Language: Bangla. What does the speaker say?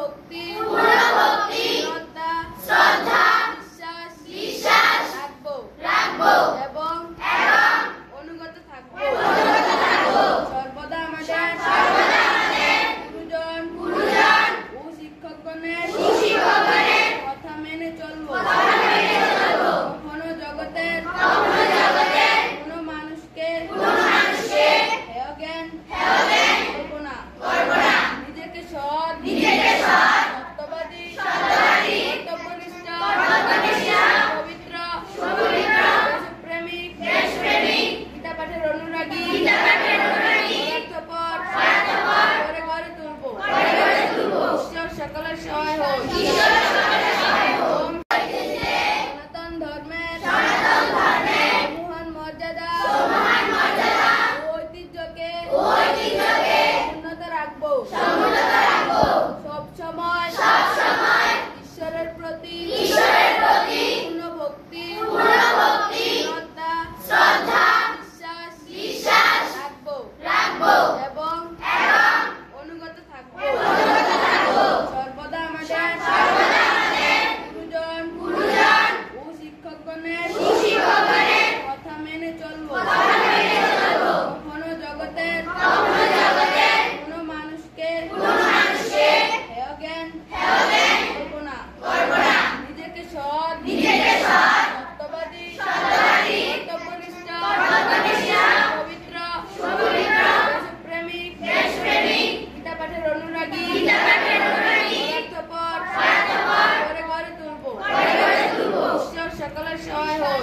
ভক্তি, শ্রদ্ধা, বিশ্বাস রাখবো এবং অনুগত থাকবো। সর্বদা আমাদের গুরুজন ও শিক্ষকগণের কথা মেনে চলবো। কখনো জগতের কোনো মানুষকে হেয় জ্ঞান করবো না। নিজেকে সৎ, সত্যবাদী, কর্তব্যনিষ্ঠ, পবিত্র, দেশপ্রেমিক, গীতা পাঠের অনুরাগী, স্বার্থপর করে গড়ে তুলবো। ঈশ্বর সকলের সহায় হোক। ওম সনাতন ধর্মের মহান মর্যাদা ও ঐতিহ্যকে উন্নত রাখবো। সব সময় ঈশ্বরের প্রতি পূর্ণ ভক্তি, শ্রদ্ধা, বিশ্বাস রাখবো এবং অনুগত থাকবো। সর্বদা আমাদের গুরুজন ও শিক্ষকগণের কথা মেনে চলবো। কখনো জগতের কোনো মানুষকে হেয় জ্ঞান করবো না। নিজেকে সৎ, সত্যবাদী, কর্তব্যনিষ্ঠ, পবিত্র, দেশপ্রেমিক, গীতা পাঠের অনুরাগী, স্বার্থপর করে গড়ে তুলবো। ঈশ্বর সকলের সহায় হোক।